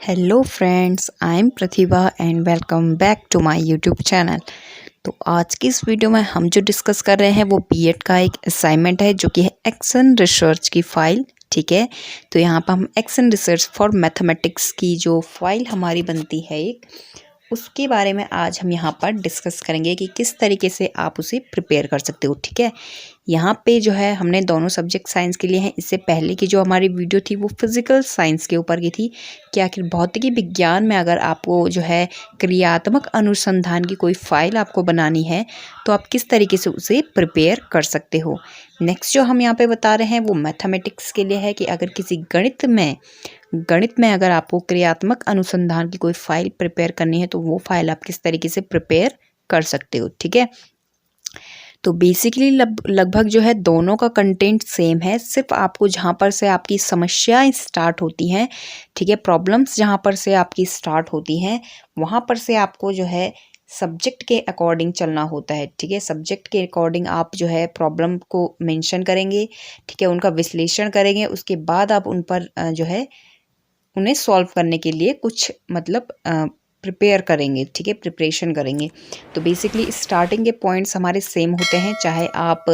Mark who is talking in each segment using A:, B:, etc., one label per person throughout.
A: Hello friends, I am Pratibha and welcome back to my YouTube channel. तो आज की इस वीडियो में हम जो डिस्कस कर रहे हैं वो बीएड का एक असाइनमेंट है जो कि है एक्शन रिसर्च की फ़ाइल। ठीक है, तो यहाँ पर हम एक्शन रिसर्च फॉर मैथमेटिक्स की जो फाइल हमारी बनती है एक, उसके बारे में आज हम यहाँ पर डिस्कस करेंगे कि किस तरीके से आप उसे प्रिपेयर कर सकते हो। ठीक है, यहाँ पे जो है हमने दोनों सब्जेक्ट साइंस के लिए हैं। इससे पहले की जो हमारी वीडियो थी वो फिजिकल साइंस के ऊपर की थी कि आखिर भौतिकी विज्ञान में अगर आपको जो है क्रियात्मक अनुसंधान की कोई फाइल आपको बनानी है तो आप किस तरीके से उसे प्रिपेयर कर सकते हो। नेक्स्ट जो हम यहाँ पे बता रहे हैं वो मैथमेटिक्स के लिए है कि अगर किसी गणित में अगर आपको क्रियात्मक अनुसंधान की कोई फाइल प्रिपेयर करनी है तो वो फाइल आप किस तरीके से प्रिपेयर कर सकते हो। ठीक है, तो बेसिकली लगभग जो है दोनों का कंटेंट सेम है, सिर्फ आपको जहाँ पर से आपकी समस्याएं स्टार्ट होती हैं, ठीक है, प्रॉब्लम्स जहाँ पर से आपकी स्टार्ट होती हैं वहाँ पर से आपको जो है सब्जेक्ट के अकॉर्डिंग चलना होता है। ठीक है, सब्जेक्ट के अकॉर्डिंग आप जो है प्रॉब्लम को मेंशन करेंगे, ठीक है, उनका विश्लेषण करेंगे, उसके बाद आप उन पर जो है उन्हें सॉल्व करने के लिए कुछ मतलब प्रिपेयर करेंगे। ठीक है, प्रिपरेशन करेंगे। तो बेसिकली स्टार्टिंग के पॉइंट्स हमारे सेम होते हैं, चाहे आप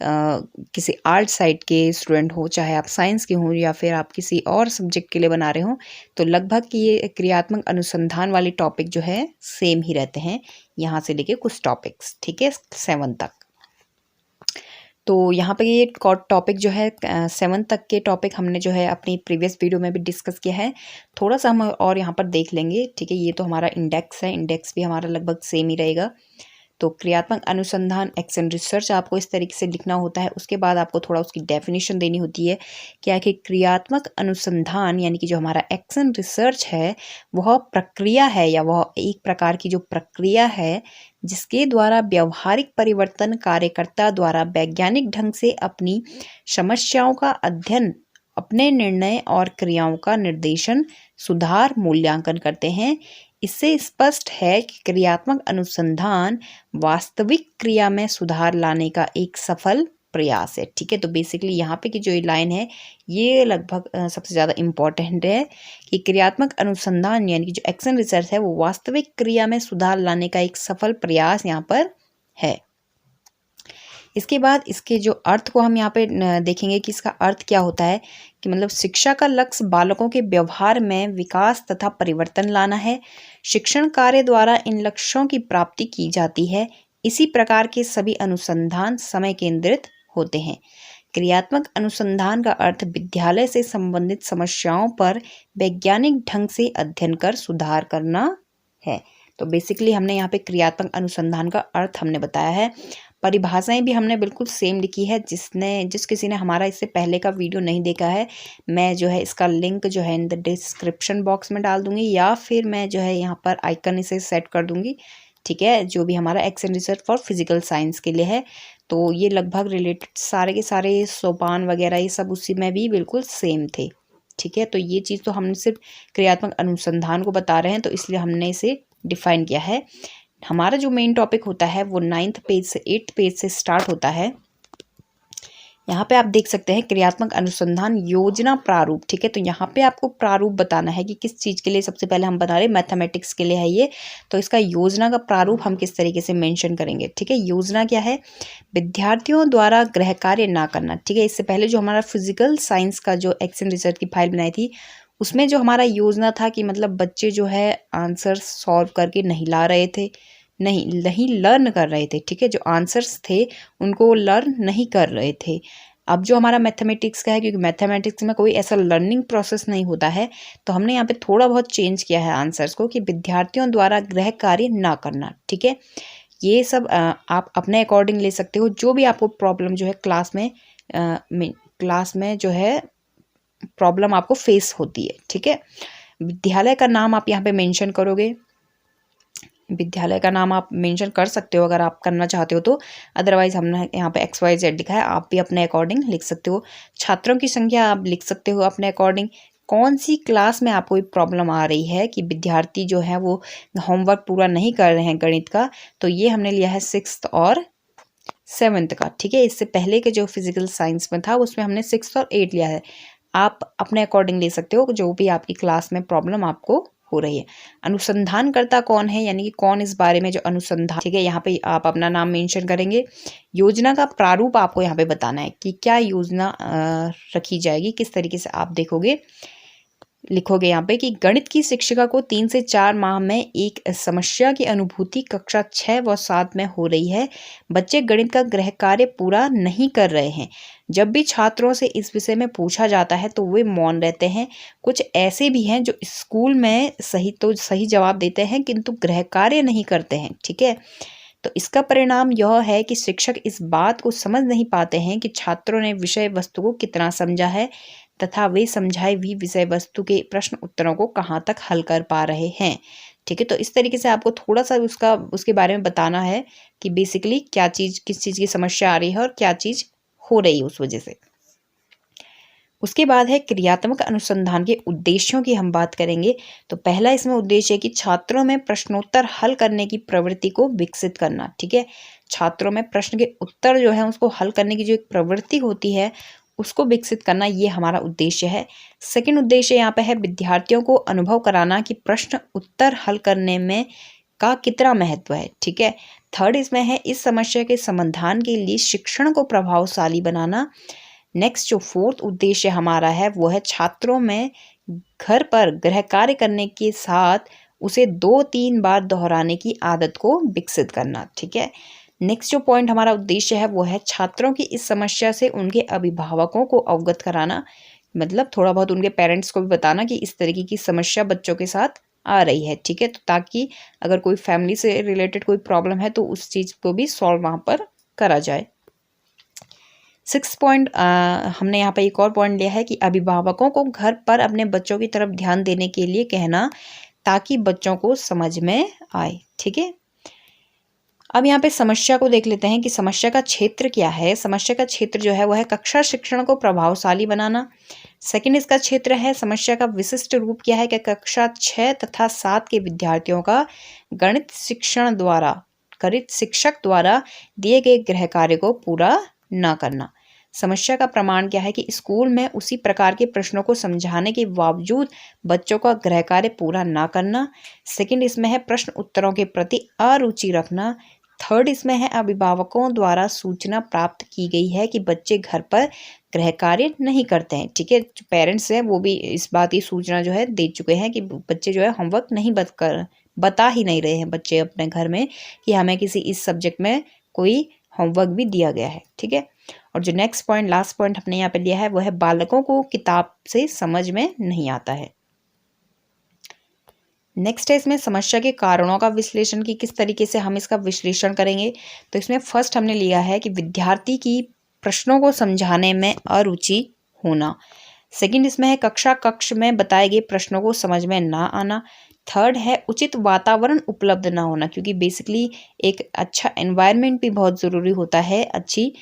A: किसी आर्ट साइड के स्टूडेंट हो, चाहे आप साइंस के हों, या फिर आप किसी और सब्जेक्ट के लिए बना रहे हो। तो लगभग ये क्रियात्मक अनुसंधान वाले टॉपिक जो है सेम ही रहते हैं, यहाँ से लेके कुछ टॉपिक्स, ठीक है, 7 तक। तो यहाँ पे ये टॉपिक जो है 7 तक के टॉपिक हमने जो है अपनी प्रीवियस वीडियो में भी डिस्कस किया है। थोड़ा सा हम और यहाँ पर देख लेंगे। ठीक है, ये तो हमारा इंडेक्स है, इंडेक्स भी हमारा लगभग सेम ही रहेगा। तो क्रियात्मक अनुसंधान एक्शन रिसर्च आपको इस तरीके से लिखना होता है। उसके बाद आपको थोड़ा उसकी डेफिनेशन देनी होती है कि आखिर क्रियात्मक अनुसंधान यानी कि जो हमारा एक्शन रिसर्च है वह प्रक्रिया है या वह एक प्रकार की जो प्रक्रिया है जिसके द्वारा व्यवहारिक परिवर्तन कार्यकर्ता द्वारा वैज्ञानिक ढंग से अपनी समस्याओं का अध्ययन, अपने निर्णय और क्रियाओं का निर्देशन, सुधार, मूल्यांकन करते हैं। इससे स्पष्ट है कि क्रियात्मक अनुसंधान वास्तविक क्रिया में सुधार लाने का एक सफल प्रयास है। ठीक है, तो बेसिकली यहाँ पे की जो ये लाइन है ये लगभग सबसे ज़्यादा इम्पॉर्टेंट है कि क्रियात्मक अनुसंधान यानी कि जो एक्शन रिसर्च है वो वास्तविक क्रिया में सुधार लाने का एक सफल प्रयास यहाँ पर है। इसके बाद इसके जो अर्थ को हम यहाँ पे देखेंगे कि इसका अर्थ क्या होता है कि मतलब शिक्षा का लक्ष्य बालकों के व्यवहार में विकास तथा परिवर्तन लाना है। शिक्षण कार्य द्वारा इन लक्ष्यों की प्राप्ति की जाती है। इसी प्रकार के सभी अनुसंधान समय केंद्रित होते हैं। क्रियात्मक अनुसंधान का अर्थ विद्यालय से संबंधित समस्याओं पर वैज्ञानिक ढंग से अध्ययन कर सुधार करना है। तो बेसिकली हमने यहाँ पे क्रियात्मक अनुसंधान का अर्थ हमने बताया है। परिभाषाएं भी हमने बिल्कुल सेम लिखी है। जिस किसी ने हमारा इससे पहले का वीडियो नहीं देखा है, मैं जो है इसका लिंक जो है इन द डिस्क्रिप्शन बॉक्स में डाल दूंगी, या फिर मैं जो है यहाँ पर आइकन इसे सेट कर दूंगी। ठीक है, जो भी हमारा action research for physical science के लिए है, तो ये लगभग रिलेटेड सारे के सारे सोपान वगैरह ये सब उसी में भी बिल्कुल सेम थे। ठीक है, तो ये चीज़ तो हमने सिर्फ क्रियात्मक अनुसंधान को बता रहे हैं, तो इसलिए हमने इसे डिफाइन किया है। हमारा जो मेन टॉपिक होता है वो 9th पेज से 8th पेज से स्टार्ट होता है। यहाँ पे आप देख सकते हैं क्रियात्मक अनुसंधान योजना प्रारूप। ठीक है, तो यहाँ पे आपको प्रारूप बताना है कि किस चीज़ के लिए। सबसे पहले हम बता रहे हैं मैथमेटिक्स के लिए है ये, तो इसका योजना का प्रारूप हम किस तरीके से मेंशन करेंगे। ठीक है, योजना क्या है? विद्यार्थियों द्वारा गृह कार्य ना करना। ठीक है, इससे पहले जो हमारा फिजिकल साइंस का जो एक्शन रिसर्च की फाइल बनाई थी उसमें जो हमारा योजना था कि मतलब बच्चे जो है आंसर सॉल्व करके नहीं ला रहे थे, नहीं लर्न कर रहे थे। ठीक है, जो आंसर्स थे उनको लर्न नहीं कर रहे थे। अब जो हमारा मैथमेटिक्स का है, क्योंकि मैथमेटिक्स में कोई ऐसा लर्निंग प्रोसेस नहीं होता है, तो हमने यहाँ पे थोड़ा बहुत चेंज किया है आंसर्स को कि विद्यार्थियों द्वारा गृह कार्य ना करना। ठीक है, ये सब आप अपने अकॉर्डिंग ले सकते हो। जो भी आपको प्रॉब्लम जो है क्लास में जो है प्रॉब्लम आपको फेस होती है। ठीक है, विद्यालय का नाम आप यहाँ पे मेंशन करोगे। विद्यालय का नाम आप मेंशन कर सकते हो अगर आप करना चाहते हो तो, अदरवाइज हमने यहाँ पे XYZ लिखा है, आप भी अपने अकॉर्डिंग लिख सकते हो। छात्रों की संख्या आप लिख सकते हो अपने अकॉर्डिंग। कौन सी क्लास में आपको प्रॉब्लम आ रही है कि विद्यार्थी जो है वो होमवर्क पूरा नहीं कर रहे हैं गणित का, तो ये हमने लिया है 6th और 7th का। ठीक है, इससे पहले के जो फिजिकल साइंस में था उसमें हमने 6th और 8 लिया है। आप अपने अकॉर्डिंग ले सकते हो, जो भी आपकी क्लास में प्रॉब्लम आपको हो रही है। अनुसंधानकर्ता कौन है, यानी कि कौन इस बारे में जो अनुसंधान, ठीक है, यहाँ पे आप अपना नाम मेंशन करेंगे। योजना का प्रारूप आपको यहाँ पे बताना है कि क्या योजना रखी जाएगी, किस तरीके से आप देखोगे, लिखोगे यहाँ पे कि गणित की शिक्षिका को 3 से 4 माह में एक समस्या की अनुभूति कक्षा 6 व 7 में हो रही है। बच्चे गणित का गृह कार्य पूरा नहीं कर रहे हैं। जब भी छात्रों से इस विषय में पूछा जाता है तो वे मौन रहते हैं। कुछ ऐसे भी हैं जो स्कूल में सही जवाब देते हैं किंतु गृह कार्य नहीं करते हैं, ठीक है। तो इसका परिणाम यह है कि शिक्षक इस बात को समझ नहीं पाते हैं कि छात्रों ने विषय वस्तु को कितना समझा है तथा वे समझाए हुई विषय वस्तु के प्रश्न उत्तरों को कहाँ तक हल कर पा रहे हैं, ठीक है। तो इस तरीके से आपको थोड़ा सा उसके बारे में बताना है कि बेसिकली क्या चीज़, किस चीज़ की समस्या आ रही है और क्या चीज़ हो रही है उस वजह से। उसके बाद है क्रियात्मक अनुसंधान के उद्देश्यों की हम बात करेंगे। तो पहला इसमें उद्देश्य है कि छात्रों में प्रश्नोत्तर हल करने की प्रवृत्ति को विकसित करना, ठीक है। छात्रों में प्रश्न के उत्तर जो है उसको हल करने की जो एक प्रवृत्ति होती है उसको विकसित करना, ये हमारा उद्देश्य है। सेकंड उद्देश्य यहाँ पे है विद्यार्थियों को अनुभव कराना कि प्रश्न उत्तर हल करने में का कितना महत्व है, ठीक है। थर्ड इसमें है इस समस्या के समाधान के लिए शिक्षण को प्रभावशाली बनाना। नेक्स्ट जो फोर्थ उद्देश्य हमारा है वो है छात्रों में घर पर गृह कार्य करने के साथ उसे 2-3 बार दोहराने की आदत को विकसित करना, ठीक है। नेक्स्ट जो पॉइंट हमारा उद्देश्य है वो है छात्रों की इस समस्या से उनके अभिभावकों को अवगत कराना, मतलब थोड़ा बहुत उनके पेरेंट्स को भी बताना कि इस तरीके की समस्या बच्चों के साथ आ रही है, ठीक है। तो ताकि अगर कोई फैमिली से रिलेटेड कोई प्रॉब्लम है तो उस चीज़ को भी सॉल्व वहाँ पर करा जाए। 6 पॉइंट हमने यहाँ पर एक और पॉइंट लिया है कि अभिभावकों को घर पर अपने बच्चों की तरफ ध्यान देने के लिए कहना ताकि बच्चों को समझ में आए, ठीक है। अब यहाँ पे समस्या को देख लेते हैं कि समस्या का क्षेत्र क्या है। समस्या का क्षेत्र जो है वह है कक्षा शिक्षण को प्रभावशाली बनाना। सेकंड इसका क्षेत्र है समस्या का विशिष्ट रूप क्या है कि कक्षा 6 तथा 7 के विद्यार्थियों का गणित शिक्षक द्वारा दिए गए गृह कार्य को पूरा न करना। समस्या का प्रमाण क्या है कि स्कूल में उसी प्रकार के प्रश्नों को समझाने के बावजूद बच्चों का गृह कार्य पूरा ना करना। सेकंड इसमें है प्रश्न उत्तरों के प्रति अरुचि रखना। थर्ड इसमें है अभिभावकों द्वारा सूचना प्राप्त की गई है कि बच्चे घर पर गृह कार्य नहीं करते हैं, ठीक है। जो पेरेंट्स हैं वो भी इस बात की सूचना जो है दे चुके हैं कि बच्चे जो है होमवर्क नहीं बता ही नहीं रहे हैं बच्चे अपने घर में कि हमें किसी इस सब्जेक्ट में कोई होमवर्क भी दिया गया है, ठीक है। और जो नेक्स्ट पॉइंट, लास्ट पॉइंट हमने यहाँ पे लिया है वो है बालकों को किताब से समझ में नहीं आता है। नेक्स्ट है इसमें समस्या के कारणों का विश्लेषण की किस तरीके से हम इसका विश्लेषण करेंगे। तो इसमें फर्स्ट हमने लिया है कि विद्यार्थी की प्रश्नों को समझाने में अरुचि होना। सेकंड इसमें है कक्ष में बताए गए प्रश्नों को समझ में ना आना। थर्ड है उचित वातावरण उपलब्ध ना होना, क्योंकि बेसिकली एक अच्छा एनवायरनमेंट भी बहुत ज़रूरी होता है अच्छी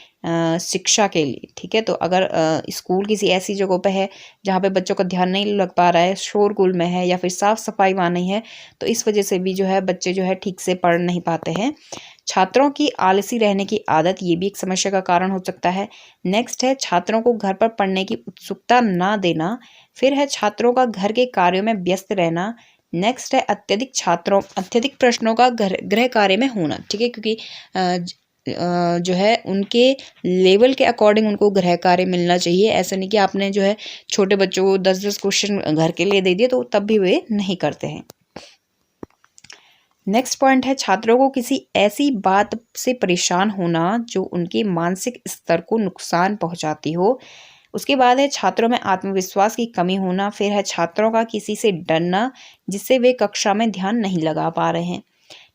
A: शिक्षा के लिए, ठीक है। तो अगर स्कूल किसी ऐसी जगह पे है जहाँ पे बच्चों का ध्यान नहीं लग पा रहा है, शोरगुल में है या फिर साफ़ सफाई वहाँ नहीं है, तो इस वजह से भी जो है बच्चे जो है ठीक से पढ़ नहीं पाते हैं। छात्रों की आलसी रहने की आदत, ये भी एक समस्या का कारण हो सकता है। नेक्स्ट है छात्रों को घर पर पढ़ने की उत्सुकता ना देना। फिर है छात्रों का घर के कार्यों में व्यस्त रहना। नेक्स्ट है अत्यधिक प्रश्नों का गृह कार्य में होना, ठीक है, क्योंकि जो है उनके लेवल के अकॉर्डिंग उनको गृह कार्य मिलना चाहिए। ऐसा नहीं कि आपने जो है छोटे बच्चों को 10-10 क्वेश्चन घर के लिए दे दिए तो तब भी वे नहीं करते हैं। नेक्स्ट पॉइंट है छात्रों को किसी ऐसी बात से परेशान होना जो उनके मानसिक स्तर को नुकसान पहुंचाती हो। उसके बाद है छात्रों में आत्मविश्वास की कमी होना। फिर है छात्रों का किसी से डरना जिससे वे कक्षा में ध्यान नहीं लगा पा रहे हैं।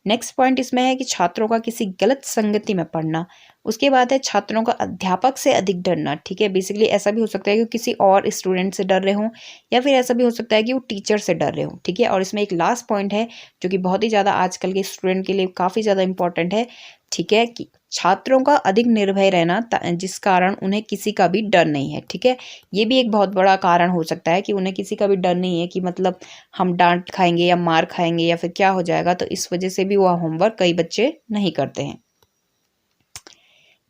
A: नेक्स्ट पॉइंट इसमें है कि छात्रों का किसी गलत संगति में पढ़ना। उसके बाद है छात्रों का अध्यापक से अधिक डरना, ठीक है। बेसिकली ऐसा भी हो सकता है कि किसी और स्टूडेंट से डर रहे हों या फिर ऐसा भी हो सकता है कि वो टीचर से डर रहे हों, ठीक है। और इसमें एक लास्ट पॉइंट है जो कि बहुत ही ज़्यादा आजकल के स्टूडेंट के लिए काफ़ी ज़्यादा इंपॉर्टेंट है, ठीक है, कि छात्रों का अधिक निर्भय रहना जिस कारण उन्हें किसी का भी डर नहीं है, ठीक है। ये भी एक बहुत बड़ा कारण हो सकता है कि उन्हें किसी का भी डर नहीं है कि मतलब हम डांट खाएंगे या मार खाएंगे या फिर क्या हो जाएगा, तो इस वजह से भी वह होमवर्क कई बच्चे नहीं करते हैं।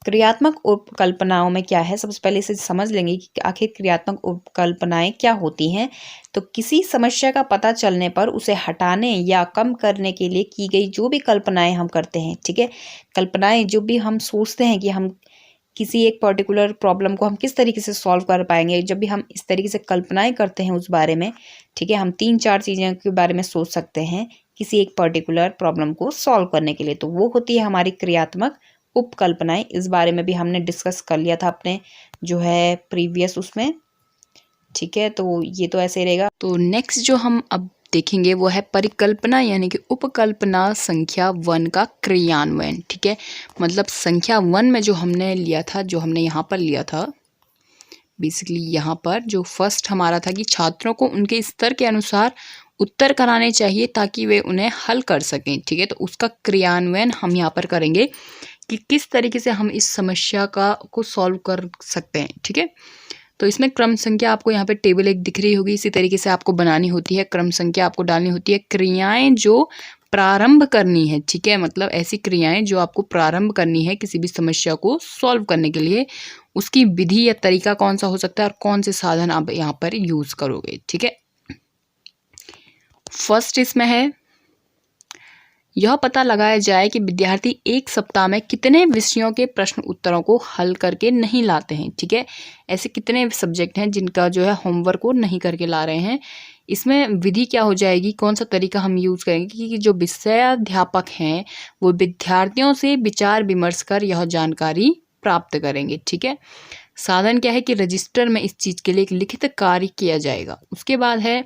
A: क्रियात्मक उपकल्पनाओं में क्या है, सबसे पहले इसे समझ लेंगे कि आखिर क्रियात्मक उपकल्पनाएं क्या होती हैं। तो किसी समस्या का पता चलने पर उसे हटाने या कम करने के लिए की गई जो भी कल्पनाएं हम करते हैं, ठीक है, कल्पनाएं जो भी हम सोचते हैं कि हम किसी एक पर्टिकुलर प्रॉब्लम को हम किस तरीके से सॉल्व कर पाएंगे, जब भी हम इस तरीके से कल्पनाएं करते हैं उस बारे में, ठीक है, हम 3-4 चीज़ों के बारे में सोच सकते हैं किसी एक पर्टिकुलर प्रॉब्लम को सॉल्व करने के लिए, तो वो होती है हमारी क्रियात्मक उपकल्पनाएं। इस बारे में भी हमने डिस्कस कर लिया था अपने जो है प्रीवियस उसमें, ठीक है, तो ये तो ऐसे ही रहेगा। तो नेक्स्ट जो हम अब देखेंगे वो है परिकल्पना यानी कि उपकल्पना संख्या 1 का क्रियान्वयन, ठीक है। मतलब संख्या 1 में जो हमने लिया था, जो हमने यहाँ पर लिया था, बेसिकली यहाँ पर जो फर्स्ट हमारा था कि छात्रों को उनके स्तर के अनुसार उत्तर कराने चाहिए ताकि वे उन्हें हल कर सकें, ठीक है। तो उसका क्रियान्वयन हम यहाँ पर करेंगे कि किस तरीके से हम इस समस्या को सॉल्व कर सकते हैं, ठीक है। तो इसमें क्रम संख्या आपको यहाँ पे टेबल एक दिख रही होगी, इसी तरीके से आपको बनानी होती है, क्रम संख्या आपको डालनी होती है, क्रियाएं जो प्रारंभ करनी है, ठीक है, मतलब ऐसी क्रियाएं जो आपको प्रारंभ करनी है किसी भी समस्या को सॉल्व करने के लिए, उसकी विधि या तरीका कौन सा हो सकता है और कौन से साधन आप यहाँ पर यूज करोगे, ठीक है। फर्स्ट इसमें है यह पता लगाया जाए कि विद्यार्थी एक सप्ताह में कितने विषयों के प्रश्न उत्तरों को हल करके नहीं लाते हैं, ठीक है। ऐसे कितने सब्जेक्ट हैं जिनका जो है होमवर्क को नहीं करके ला रहे हैं। इसमें विधि क्या हो जाएगी, कौन सा तरीका हम यूज़ करेंगे कि जो विषयाध्यापक हैं वो विद्यार्थियों से विचार विमर्श कर यह जानकारी प्राप्त करेंगे, ठीक है। साधन क्या है कि रजिस्टर में इस चीज़ के लिए एक लिखित कार्य किया जाएगा। उसके बाद है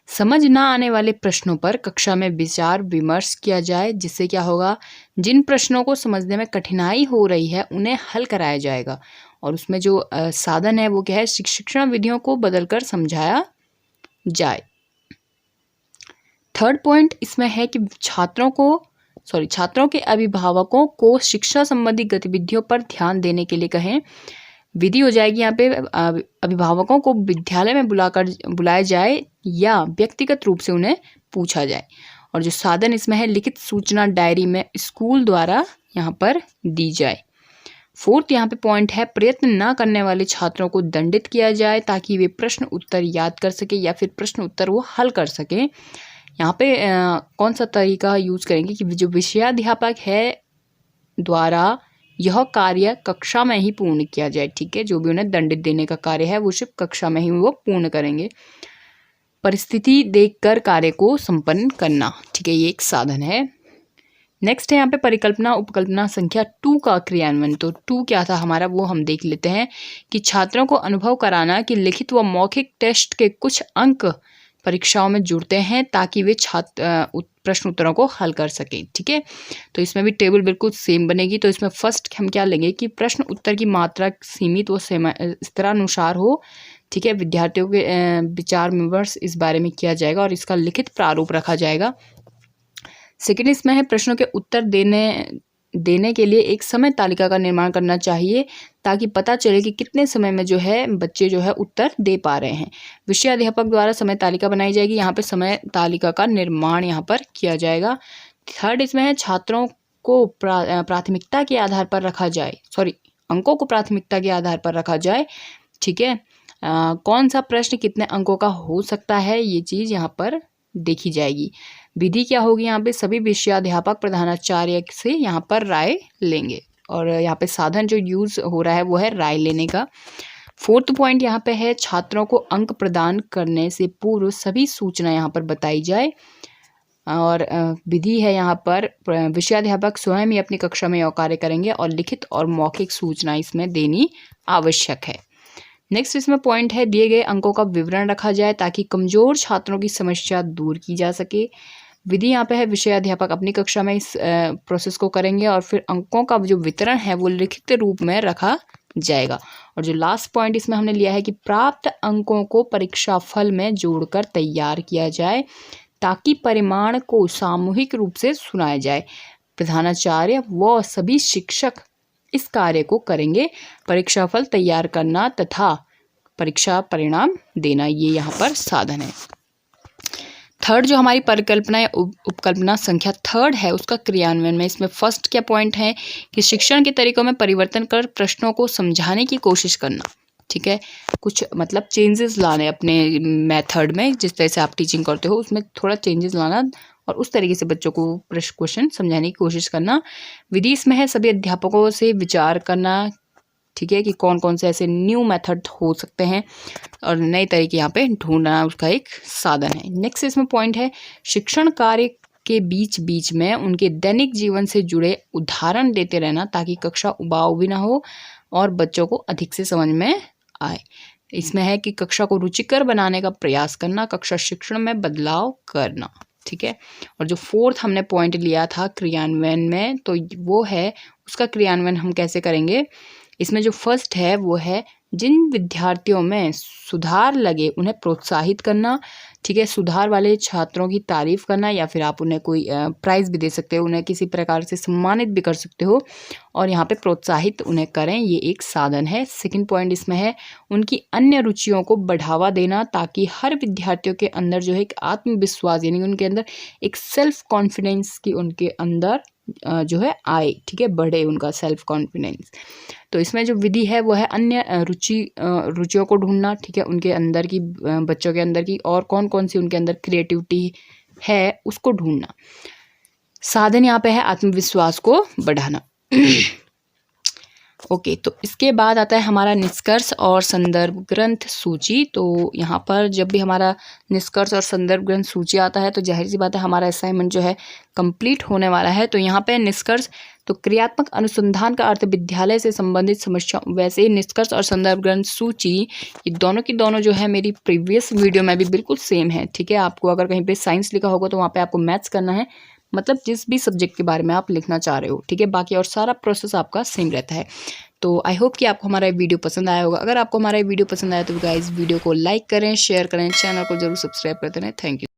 A: समझ ना आने वाले प्रश्नों पर कक्षा में विचार विमर्श किया जाए, जिससे क्या होगा, जिन प्रश्नों को समझने में कठिनाई हो रही है उन्हें हल कराया जाएगा। और उसमें जो साधन है वो क्या है, शिक्षण विधियों को बदलकर समझाया जाए। थर्ड पॉइंट इसमें है कि छात्रों के अभिभावकों को शिक्षा संबंधी गतिविधियों पर ध्यान देने के लिए कहें। विधि हो जाएगी यहाँ पे अभिभावकों को विद्यालय में बुलाया जाए या व्यक्तिगत रूप से उन्हें पूछा जाए। और जो साधन इसमें है लिखित सूचना डायरी में स्कूल द्वारा यहाँ पर दी जाए। फोर्थ यहाँ पे पॉइंट है प्रयत्न न करने वाले छात्रों को दंडित किया जाए ताकि वे प्रश्न उत्तर याद कर सके या फिर प्रश्न उत्तर वो हल कर सके। यहाँ पे कौन सा तरीका यूज करेंगे कि जो विषयाध्यापक है द्वारा यह कार्य कक्षा में ही पूर्ण किया जाए, ठीक है। जो भी उन्हें दंडित देने का कार्य है वो सिर्फ कक्षा में ही वो पूर्ण करेंगे। परिस्थिति देखकर कार्य को संपन्न करना, ठीक है, ये एक साधन है। नेक्स्ट है यहाँ पे परिकल्पना उपकल्पना संख्या 2 का क्रियान्वयन। तो 2 क्या था हमारा वो हम देख लेते हैं कि छात्रों को अनुभव कराना कि लिखित व मौखिक टेस्ट के कुछ अंक परीक्षाओं में जुड़ते हैं ताकि वे प्रश्न उत्तरों को हल कर सकें, ठीक है। तो इसमें भी टेबल बिल्कुल सेम बनेगी। तो इसमें फर्स्ट हम क्या लेंगे कि प्रश्न उत्तर की मात्रा सीमित व स्तरानुसार हो, ठीक है। विद्यार्थियों के विचार विमर्श इस बारे में किया जाएगा और इसका लिखित प्रारूप रखा जाएगा। सेकेंड इसमें है प्रश्नों के उत्तर देने के लिए एक समय तालिका का निर्माण करना चाहिए ताकि पता चले कि कितने समय में जो है बच्चे जो है उत्तर दे पा रहे हैं। विषयाध्यापक द्वारा समय तालिका बनाई जाएगी, यहाँ पे समय तालिका का निर्माण यहाँ पर किया जाएगा। थर्ड इसमें है छात्रों को प्राथमिकता के आधार पर रखा जाए, अंकों को प्राथमिकता के आधार पर रखा जाए, ठीक है। कौन सा प्रश्न कितने अंकों का हो सकता है ये चीज़ यहाँ पर देखी जाएगी। विधि क्या होगी, यहाँ पे सभी विषयाध्यापक प्रधानाचार्य से यहाँ पर राय लेंगे और यहाँ पे साधन जो यूज हो रहा है वो है राय लेने का। फोर्थ पॉइंट यहाँ पे है छात्रों को अंक प्रदान करने से पूर्व सभी सूचना यहाँ पर बताई जाए। और विधि है यहाँ पर विषयाध्यापक स्वयं ही अपनी कक्षा में यह कार्य करेंगे और लिखित और मौखिक सूचना इसमें देनी आवश्यक है। नेक्स्ट इसमें पॉइंट है दिए गए अंकों का विवरण रखा जाए ताकि कमजोर छात्रों की समस्या दूर की जा सके। विधि यहाँ पे है विषयाध्यापक अपनी कक्षा में इस प्रोसेस को करेंगे और फिर अंकों का जो वितरण है वो लिखित रूप में रखा जाएगा। और जो लास्ट पॉइंट इसमें हमने लिया है कि प्राप्त अंकों को परीक्षा फल में जोड़कर तैयार किया जाए ताकि परिमाण को सामूहिक रूप से सुनाया जाए। प्रधानाचार्य व सभी शिक्षक इस कार्य को करेंगे, परीक्षा फल तैयार करना तथा परीक्षा परिणाम देना, ये यहाँ पर साधन है। थर्ड जो हमारी परिकल्पना या उपकल्पना संख्या थर्ड है उसका क्रियान्वयन में, इसमें फर्स्ट क्या पॉइंट है कि शिक्षण के तरीकों में परिवर्तन कर प्रश्नों को समझाने की कोशिश करना। ठीक है, कुछ मतलब चेंजेस लाने अपने मेथड में, जिस तरह से आप टीचिंग करते हो उसमें थोड़ा चेंजेस लाना और उस तरीके से बच्चों को क्वेश्चन समझाने की कोशिश करना। विधि इसमें है सभी अध्यापकों से विचार करना, ठीक है, कि कौन कौन से ऐसे न्यू मेथड हो सकते हैं और नए तरीके यहाँ पे ढूंढना उसका एक साधन है। नेक्स्ट इसमें पॉइंट है शिक्षण कार्य के बीच बीच में उनके दैनिक जीवन से जुड़े उदाहरण देते रहना ताकि कक्षा उबाऊ भी ना हो और बच्चों को अधिक से समझ में आए। इसमें है कि कक्षा को रुचिकर बनाने का प्रयास करना, कक्षा शिक्षण में बदलाव करना। ठीक है, और जो फोर्थ हमने पॉइंट लिया था क्रियान्वयन में, तो वो है उसका क्रियान्वयन हम कैसे करेंगे। इसमें जो फर्स्ट है वो है जिन विद्यार्थियों में सुधार लगे उन्हें प्रोत्साहित करना। ठीक है, सुधार वाले छात्रों की तारीफ करना या फिर आप उन्हें कोई प्राइज़ भी दे सकते हो, उन्हें किसी प्रकार से सम्मानित भी कर सकते हो और यहाँ पे प्रोत्साहित उन्हें करें, ये एक साधन है। सेकंड पॉइंट इसमें है उनकी अन्य रुचियों को बढ़ावा देना ताकि हर विद्यार्थियों के अंदर जो है एक आत्मविश्वास यानी उनके अंदर एक सेल्फ कॉन्फिडेंस की उनके अंदर जो है आए। ठीक है, बढ़े उनका सेल्फ कॉन्फिडेंस। तो इसमें जो विधि है वो है अन्य रुचियों को ढूंढना। ठीक है, उनके अंदर की बच्चों के अंदर की और कौन कौन सी उनके अंदर क्रिएटिविटी है उसको ढूंढना। साधन यहाँ पे है आत्मविश्वास को बढ़ाना। ओके, तो इसके बाद आता है हमारा निष्कर्ष और संदर्भ ग्रंथ सूची। तो यहाँ पर जब भी हमारा निष्कर्ष और संदर्भ ग्रंथ सूची आता है तो जाहिर सी बात है हमारा असाइनमेंट जो है कंप्लीट होने वाला है। तो यहाँ पे निष्कर्ष, तो क्रियात्मक अनुसंधान का अर्थ विद्यालय से संबंधित समस्या, वैसे ही निष्कर्ष और संदर्भ ग्रंथ सूची ये दोनों की दोनों जो है मेरी प्रीवियस वीडियो में भी बिल्कुल सेम है। ठीक है, आपको अगर कहीं पे साइंस लिखा होगा तो वहाँ पे आपको मैथ्स करना है, मतलब जिस भी सब्जेक्ट के बारे में आप लिखना चाह रहे हो। ठीक है, बाकी और सारा प्रोसेस आपका सेम रहता है। तो आई होप कि आपको हमारा वीडियो पसंद आया होगा। अगर आपको हमारा वीडियो पसंद आया तो गाइस वीडियो को लाइक करें, शेयर करें, चैनल को जरूर सब्सक्राइब करते रहें। Thank you.